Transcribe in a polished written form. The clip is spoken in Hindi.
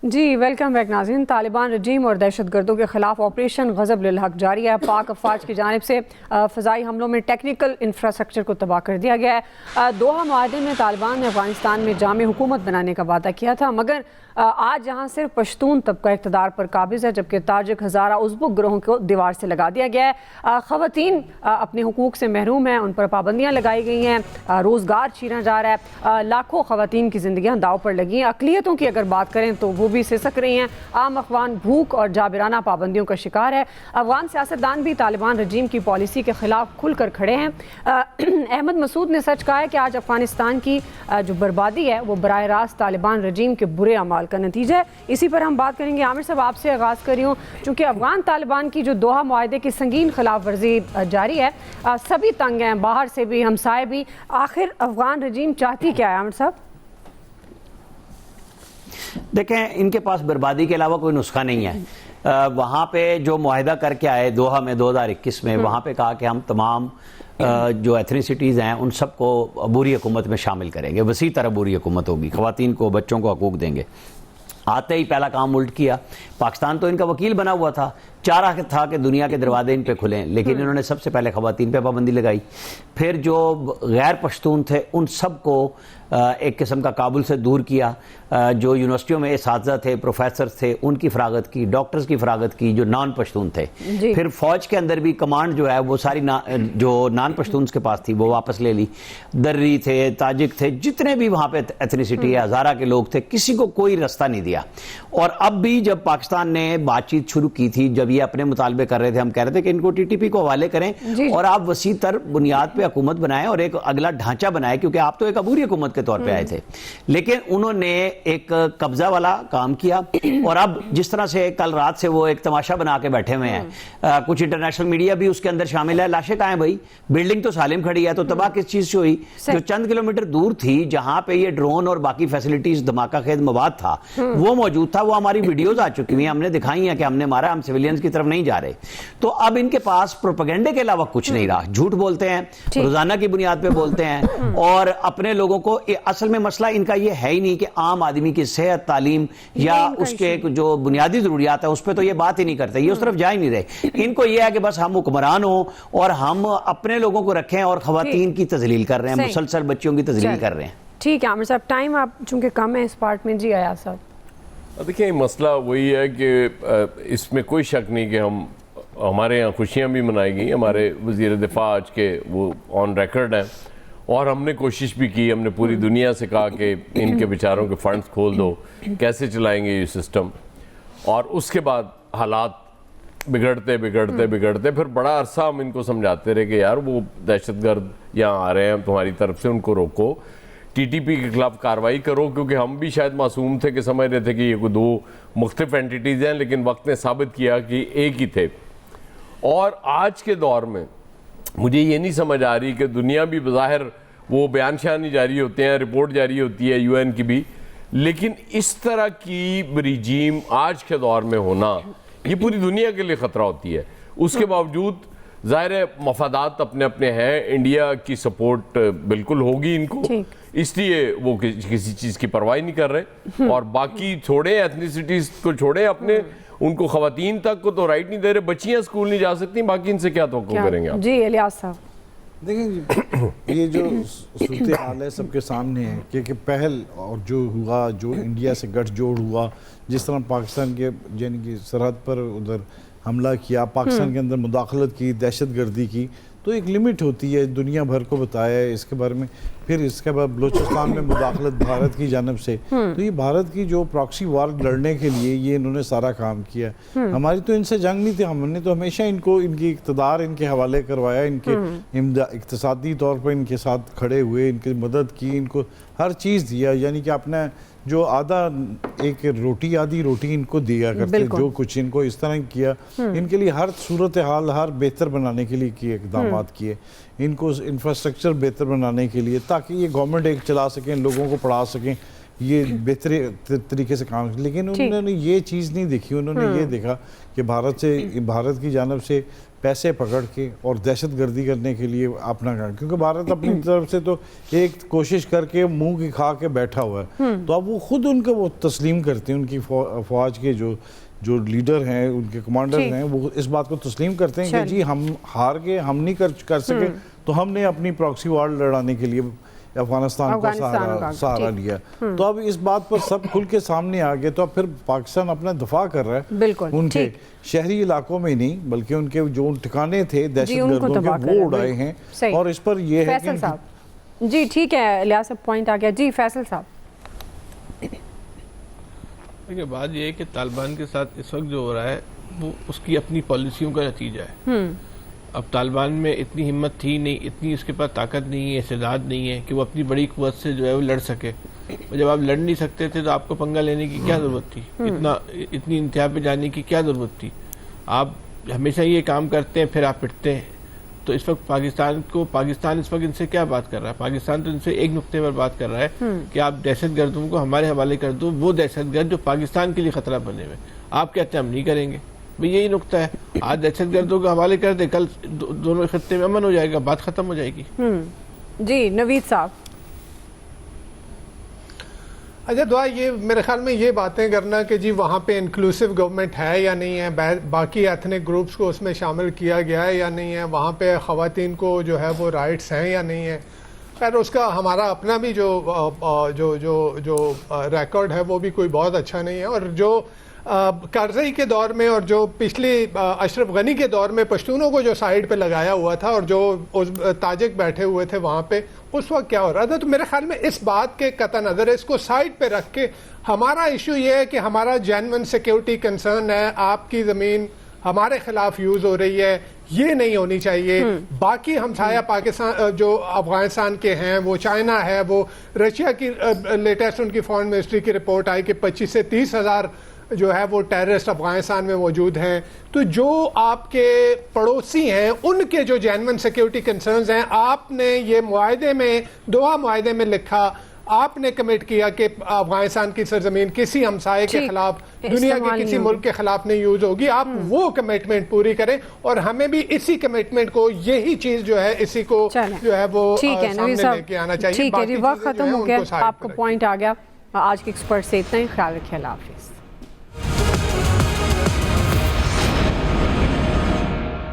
जी वेलकम बैक नाज़रीन। तालिबान रजीम और दहशत गर्दों के खिलाफ ऑपरेशन गज़ब लिल हक जारी है। पाक अफवाज की जानिब से फ़ज़ाई हमलों में टेक्निकल इंफ्रास्ट्रक्चर को तबाह कर दिया गया है। दोहा मुआहदे में तालिबान ने अफगानिस्तान में जामे हुकूमत बनाने का वादा किया था, मगर आज यहाँ सिर्फ पश्तून तबका इक़्तिदार पर काबिज़ है, जबकि ताजिक हज़ारा उज़्बुक ग्रोहों को दीवार से लगा दिया गया है। ख़वातीन अपने हुकूक से महरूम हैं, उन पर पाबंदियाँ लगाई गई हैं, रोज़गार छीना जा रहा है, लाखों ख़वातीन की ज़िंदगियाँ दाव पर लगी हैं। अक़लियतों की अगर बात करें तो वो भी सिसक रही हैं। आम अफ़गान भूख और जाबिराना पाबंदियों का शिकार है। अफ़गान सियासतदान भी तालिबान रजीम की पॉलिसी के ख़िलाफ़ खुल कर खड़े हैं। अहमद मसूद ने सच कहा है कि आज अफ़गानिस्तान की जो बर्बादी है वो बराह रास्त तालिबान रजीम के बुरे अमाल का नतीजा है। इसी पर हम बात करेंगे। आमिर साहब, आपसे आगाज़ कर रही हूँ, चूँकि अफ़गान तालिबान की जो दोहा मुआहदे की संगीन खिलाफ वर्जी जारी है, सभी तंग हैं, बाहर से भी, हमसाए भी। आखिर अफ़गान रजीम चाहती क्या है आमिर साहब? देखें, इनके पास बर्बादी के अलावा कोई नुस्खा नहीं है। वहाँ पे जो मुआहिदा करके आए दोहा में 2021 में, वहाँ पे कहा कि हम तमाम जो एथनिसिटीज़ हैं उन सबको बुरी हुकूमत में शामिल करेंगे, वसी तरह बुरी हुकूमत होगी, ख़वातीन को, बच्चों को हकूक़ देंगे। आते ही पहला काम उल्ट किया। पाकिस्तान तो इनका वकील बना हुआ था, चाह रहा था कि दुनिया के दरवाजे इन पे खुलें, लेकिन इन्होंने सबसे पहले ख़वातीन पे पाबंदी लगाई। फिर जो गैर पश्तून थे उन सब को एक किस्म का काबुल से दूर किया। जो यूनिवर्सिटियों में इसातिज़ा थे, प्रोफेसर थे, उनकी फ़रागत की, डॉक्टर्स की फ़रागत की जो नॉन पश्तून थे। फिर फ़ौज के अंदर भी कमांड जो है वो सारी जो नॉन पश्तून के पास थी वो वापस ले ली। दर्री थे, ताजिक थे, जितने भी वहाँ पे एथनिसिटी है, हज़ारा के लोग थे, किसी को कोई रास्ता नहीं दिया। और अब भी जब पाकिस्तान ने बातचीत शुरू की थी, जब ये अपने मुतालबे कर रहे थे, हम कह रहे थे कि इनको TTP को हवाले करें और आप वसी तर बुनियाद पे हुकूमत बनाएं और एक अगला ढांचा बनाएं, क्योंकि आप तो एक अबूरी हुकूमत के तौर पे आए थे। लेकिन उन्होंने एक कब्जा वाला काम किया। और अब जिस तरह से कल रात से वो एक तमाशा बना के बैठे हुए हैं, कुछ इंटरनेशनल मीडिया भी उसके अंदर शामिल है। लाशें कहाँ हैं भाई? बिल्डिंग तो सालिम खड़ी है, तो तबाह किस चीज से हुई? जो चंद किलोमीटर दूर थी, जहां पे ये ड्रोन और बाकी फैसिलिटीज, धमाका खेज मवाद था, वो मौजूद था। वो हमारी वीडियोज आ चुकी हुई, हमने दिखाई है कि हमने मारा, हम सिविलियंस की तरफ नहीं जा रहे। तो अब इनके पास प्रोपेगेंडे के अलावा कुछ नहीं रहा। झूठ बोलते हैं, रोजाना की बुनियाद पे बोलते हैं, और अपने लोगों को, असल में मसला इनका ये है ही नहीं कि आम आदमी की सेहत, तालीम या उसके जो बुनियादी जरूरियात है उस पर तो ये बात ही नहीं करते, ये उस तरफ जा ही नहीं रहे। इनको ये है कि बस हम हुक्मरान हो और हम अपने लोगों को रखें, और खवातीन की तजलील कर रहे हैं, मुसलसल बच्चियों की तजलील कर रहे हैं। ठीक है आमिर साहब, टाइम आप चूंकि कम है इस पार्ट में। जी अयाज साहब, देखिए, मसला वही है कि इसमें कोई शक नहीं कि हमारे यहाँ खुशियाँ भी मनाई गई। हमारे वज़ीर दिफा आज के वो ऑन रिकॉर्ड हैं, और हमने कोशिश भी की, हमने पूरी दुनिया से कहा कि इनके बेचारों के फंड्स खोल दो, कैसे चलाएंगे ये सिस्टम। और उसके बाद हालात बिगड़ते बिगड़ते बिगड़ते फिर बड़ा अरसा हम इनको समझाते रहे कि यार वो दहशतगर्द यहाँ आ रहे हैं तुम्हारी तरफ से, उनको रोको, TTP के खिलाफ कार्रवाई करो। क्योंकि हम भी शायद मासूम थे कि समझ रहे थे कि ये दो मुख्तलिफ एंटिटीज़ हैं, लेकिन वक्त ने साबित किया कि एक ही थे। और आज के दौर में मुझे ये नहीं समझ आ रही कि दुनिया भी बज़ाहिर वो बयान शयानी जारी होते हैं, रिपोर्ट जारी होती है UN की भी, लेकिन इस तरह की रिजीम आज के दौर में होना ये पूरी दुनिया के लिए ख़तरा होती है। उसके बावजूद ज़ाहिर है मफादात अपने अपने हैं, इंडिया की सपोर्ट बिल्कुल होगी इनको, इसलिए वो किसी चीज़ की परवाह नहीं कर रहे। और बाकी छोड़े एथनिसिटीज़ को, छोड़े अपने, उनको खवातीन तक को तो राइट नहीं दे रहे, बच्चियां स्कूल नहीं जा सकती, बाकी इनसे क्या तवक्को करेंगे आप? जी इलियास साहब, देखें ये जो सूरत हाल है सबके सामने है कि पहल और जो हुआ, जो इंडिया से गठजोड़ हुआ, जिस तरह पाकिस्तान के यानी कि सरहद पर उधर हमला किया, पाकिस्तान के अंदर मुदाखलत की, दहशतगर्दी की, तो एक लिमिट होती है। दुनिया भर को बताया है इसके बारे में। फिर इसके बाद बलूचिस्तान में मुदाखलत भारत की जानब से, तो ये भारत की जो प्रॉक्सी वार लड़ने के लिए ये इन्होंने सारा काम किया। हमारी तो इनसे जंग नहीं थी, हमने तो हमेशा इनको इनकी इक़्तिदार इनके हवाले करवाया, इनके इक़्तिसादी तौर पर इनके साथ खड़े हुए, इनकी मदद की, इनको हर चीज़ दिया। यानी कि अपना जो आधा एक रोटी आधी रोटी इनको दिया करते, जो कुछ इनको इस तरह किया, इनके लिए हर सूरत हाल हर बेहतर बनाने के लिए किए इकदाम किए, इनको इंफ्रास्ट्रक्चर बेहतर बनाने के लिए, ताकि ये गवर्नमेंट एक चला सकें, लोगों को पढ़ा सकें, ये बेहतर तरीके से काम। लेकिन उन्होंने ये चीज़ नहीं देखी, उन्होंने ये देखा कि भारत की जानब से पैसे पकड़ के और दहशतगर्दी करने के लिए अपना काम, क्योंकि भारत अपनी तरफ से तो एक कोशिश करके मुंह की खा के बैठा हुआ है, तो अब वो खुद उनको वो तस्लीम करते हैं, उनकी फौज के जो लीडर हैं, उनके कमांडर हैं, वो इस बात को तस्लीम करते हैं कि जी हम हार गए, हम नहीं कर सके, तो हमने अपनी प्रॉक्सी वार लड़ाने के लिए अफगानिस्तान को सहारा लिया। तो अब इस बात पर सब खुल के सामने आ गए, तो अब फिर पाकिस्तान अपना दफा कर रहा है, बिल्कुल उनके शहरी इलाकों में नहीं बल्कि उनके जो ठिकाने थे दहशतगर्दों के, वो उड़ाए हैं। और इस पर यह है फैसल साहब, जी ठीक है, लियास साहब पॉइंट आ गया। जी फैसल साहब, देखिए बात यह है कि तालिबान के साथ इस वक्त जो हो रहा है वो उसकी अपनी पॉलिसियों का नतीजा है। अब तालिबान में इतनी हिम्मत थी नहीं, इतनी उसके पास ताकत नहीं है, इस्तेदाद नहीं है कि वो अपनी बड़ी कुव्वत से जो है वो लड़ सके। और जब आप लड़ नहीं सकते थे तो आपको पंगा लेने की क्या ज़रूरत थी, इतनी इंतहा पे जाने की क्या ज़रूरत थी। आप हमेशा ये काम करते हैं फिर आप पिटते हैं। तो इस वक्त पाकिस्तान इस वक्त इनसे क्या बात कर रहा है? पाकिस्तान तो इनसे एक नुक्ते पर बात कर रहा है कि आप दहशतगर्दों को हमारे हवाले कर दो, वो दहशतगर्द जो पाकिस्तान के लिए खतरा बने हुए। आप कहते हैं हम नहीं करेंगे, भाई यही नुक्ता है। आज दहशतगर्दों के हवाले कर दे, कल दोनों खत्ते में अमन हो जाएगा, बात खत्म हो जाएगी। जी नवीद साहब। अच्छा दुआ, ये मेरे ख्याल में ये बातें करना कि जी वहाँ पे इंक्लूसिव गवर्नमेंट है या नहीं है, बाकी एथनिक ग्रुप्स को उसमें शामिल किया गया है या नहीं है, वहाँ पे ख़वातीन को जो है वो राइट्स हैं या नहीं है, खैर उसका हमारा अपना भी जो रिकॉर्ड है वो भी कोई बहुत अच्छा नहीं है। और जो करज़ई के दौर में और जो पिछली अशरफ गनी के दौर में पश्तूनों को जो साइड पे लगाया हुआ था और जो उस ताजिक बैठे हुए थे वहाँ पे, उस वक्त क्या हो रहा था, तो मेरे ख्याल में इस बात के कतई नज़र इसको साइड पे रख के हमारा इशू ये है कि हमारा जेन्युइन सिक्योरिटी कंसर्न है, आपकी ज़मीन हमारे खिलाफ यूज़ हो रही है, ये नहीं होनी चाहिए। बाकी हमसाया पाकिस्तान जो अफगानिस्तान के हैं, वो चाइना है, वो रशिया की लेटेस्ट उनकी फॉरेन मिनिस्ट्री की रिपोर्ट आई कि 25 से 30 हज़ार जो है वो टेररिस्ट अफगानिस्तान में मौजूद हैं। तो जो आपके पड़ोसी हैं उनके जो जेन्युइन सिक्योरिटी कंसर्न्स हैं, आपने ये मुआहदे में, दोहा मुआहदे में लिखा, आपने कमिट किया कि अफगानिस्तान की सरजमीन किसी हमसाये के खिलाफ, दुनिया के किसी मुल्क के खिलाफ नहीं यूज होगी। आप वो कमिटमेंट पूरी करें और हमें भी इसी कमिटमेंट को, यही चीज जो है इसी को जो है वो सामने लेके आना चाहिए। ठीक है जी, वक्त खत्म हो गया, आपको पॉइंट आ गया। आज के एक्सपर्ट से इतना ही, ख्याल रखिए, अल्लाह हाफिज़।